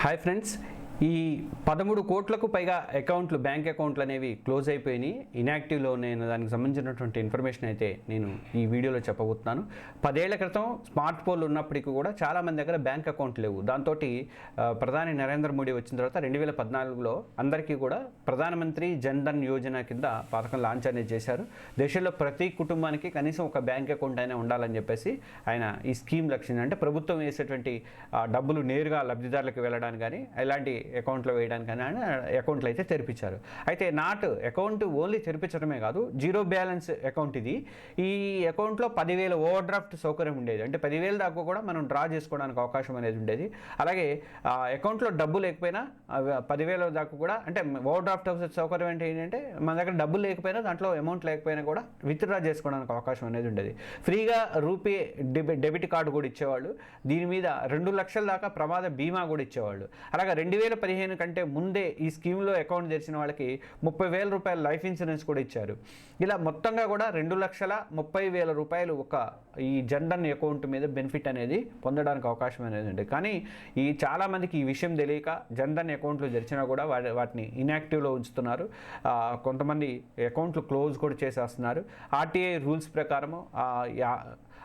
Hi friends, ఈ 13 కోట్లకు పైగా అకౌంట్లు, బ్యాంక్ అకౌంట్లు అనేవి క్లోజ్ అయిపోయినాయి, ఇన్యాక్టివ్లో నేను దానికి సంబంధించినటువంటి ఇన్ఫర్మేషన్ అయితే నేను ఈ వీడియోలో చెప్పబోతున్నాను. 10 ఏళ్ల క్రితం స్మార్ట్ ఫోన్లు ఉన్నప్పటికీ కూడా చాలామంది దగ్గర బ్యాంక్ అకౌంట్ లేవు. దాంతో ప్రధాని నరేంద్ర మోడీ వచ్చిన తర్వాత 2014లో అందరికీ కూడా ప్రధానమంత్రి జన్ ధన్ యోజన కింద పథకం లాంచ్ అనేది చేశారు. దేశంలో ప్రతి కుటుంబానికి కనీసం ఒక బ్యాంక్ అకౌంట్ అయినా ఉండాలని చెప్పేసి ఆయన ఈ స్కీమ్ లక్ష్యం, అంటే ప్రభుత్వం వేసేటువంటి డబ్బులు నేరుగా లబ్ధిదారులకు వెళ్ళడానికి కానీ ఇలాంటి అకౌంట్లో వేయడానికి కానీ అకౌంట్లు అయితే తెరిపించారు. అయితే అకౌంట్ ఓన్లీ తెరిపించడమే కాదు, జీరో బ్యాలెన్స్ అకౌంట్ ఇది. ఈ అకౌంట్లో 10,000 ఓవర్ డ్రాఫ్ట్ సౌకర్యం ఉండేది. అంటే 10,000 దాకా కూడా మనం డ్రా చేసుకోవడానికి అవకాశం అనేది ఉండేది. అలాగే అకౌంట్లో డబ్బు లేకపోయినా 10,000 దాకా కూడా, అంటే ఓవర్ డ్రాఫ్ట్ సౌకర్యం అంటే ఏంటంటే మన దగ్గర డబ్బు లేకపోయినా, దాంట్లో అమౌంట్ లేకపోయినా కూడా విత్డ్రా చేసుకోవడానికి అవకాశం అనేది ఉండేది. ఫ్రీగా రూపే డెబిట్ కార్డు కూడా ఇచ్చేవాళ్ళు. దీని మీద 2 లక్షల దాకా ప్రమాద బీమా కూడా ఇచ్చేవాళ్ళు. అలాగే 2015 కంటే ముందే ఈ స్కీమ్లో అకౌంట్ తెరిచిన వాళ్ళకి 30,000 రూపాయల లైఫ్ ఇన్సూరెన్స్ కూడా ఇచ్చారు. ఇలా మొత్తంగా కూడా 2,30,000 రూపాయలు ఒక ఈ జన్ ధన్ అకౌంట్ మీద బెనిఫిట్ అనేది పొందడానికి అవకాశం అనేది ఉంది. కానీ ఈ చాలామందికి ఈ విషయం తెలియక జన్ ధన్ అకౌంట్లు తెరిచినా కూడా వాటిని ఇన్యాక్టివ్లో ఉంచుతున్నారు. కొంతమంది అకౌంట్లు క్లోజ్ కూడా చేసేస్తున్నారు. ఆర్టీఐ రూల్స్ ప్రకారము,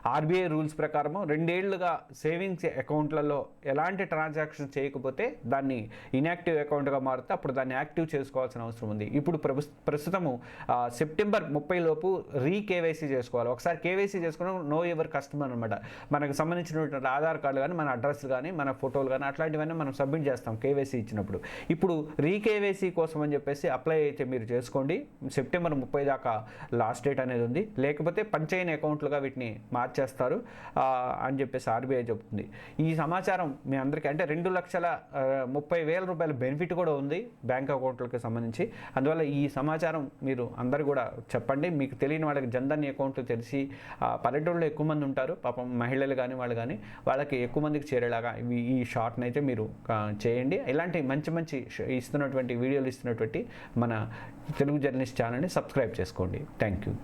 ఆర్బీఐ రూల్స్ ప్రకారము 2 ఏళ్లుగా సేవింగ్స్ అకౌంట్లలో ఎలాంటి ట్రాన్సాక్షన్ చేయకపోతే దాన్ని ఇన్యాక్టివ్ అకౌంట్గా మారితే అప్పుడు దాన్ని యాక్టివ్ చేసుకోవాల్సిన అవసరం ఉంది. ఇప్పుడు ప్రస్తుతము సెప్టెంబర్ 30 లోపు కేవైసీ చేసుకోవాలి. ఒకసారి కేవైసీ చేసుకోవడం నో యువర్ కస్టమర్ అనమాట. మనకు సంబంధించినటువంటి ఆధార్ కార్డు కానీ, మన అడ్రస్ కానీ, మన ఫోటోలు కానీ అట్లాంటివన్నీ మనం సబ్మిట్ చేస్తాం కేవైసీ ఇచ్చినప్పుడు. ఇప్పుడు కేవైసీ కోసం అని చెప్పేసి అప్లై అయితే మీరు చేసుకోండి. సెప్టెంబర్ 30 దాకా లాస్ట్ డేట్ అనేది ఉంది. లేకపోతే పంచైన అకౌంట్లుగా వీటిని మార్చేస్తారు అని చెప్పేసి ఆర్బీఐ చెప్తుంది. ఈ సమాచారం మీ అందరికీ, అంటే 2,30,000 రూపాయల బెనిఫిట్ కూడా ఉంది బ్యాంక్ అకౌంట్లకు సంబంధించి. అందువల్ల ఈ సమాచారం మీరు అందరు కూడా చెప్పండి. మీకు తెలియని వాళ్ళకి జన్ ధన్ అకౌంట్లు తెలిసి, పల్లెటూళ్ళలో ఎక్కువ మంది ఉంటారు పాపం, మహిళలు కానీ వాళ్ళు కానీ, వాళ్ళకి ఎక్కువ మందికి చేరేలాగా ఈ షార్ట్ని అయితే మీరు చేయండి. ఇలాంటి మంచి ఇస్తున్నటువంటి వీడియోలు ఇస్తున్నటువంటి మన తెలుగు జర్నలిస్ట్ ఛానల్ని సబ్స్క్రైబ్ చేసుకోండి. Thank you.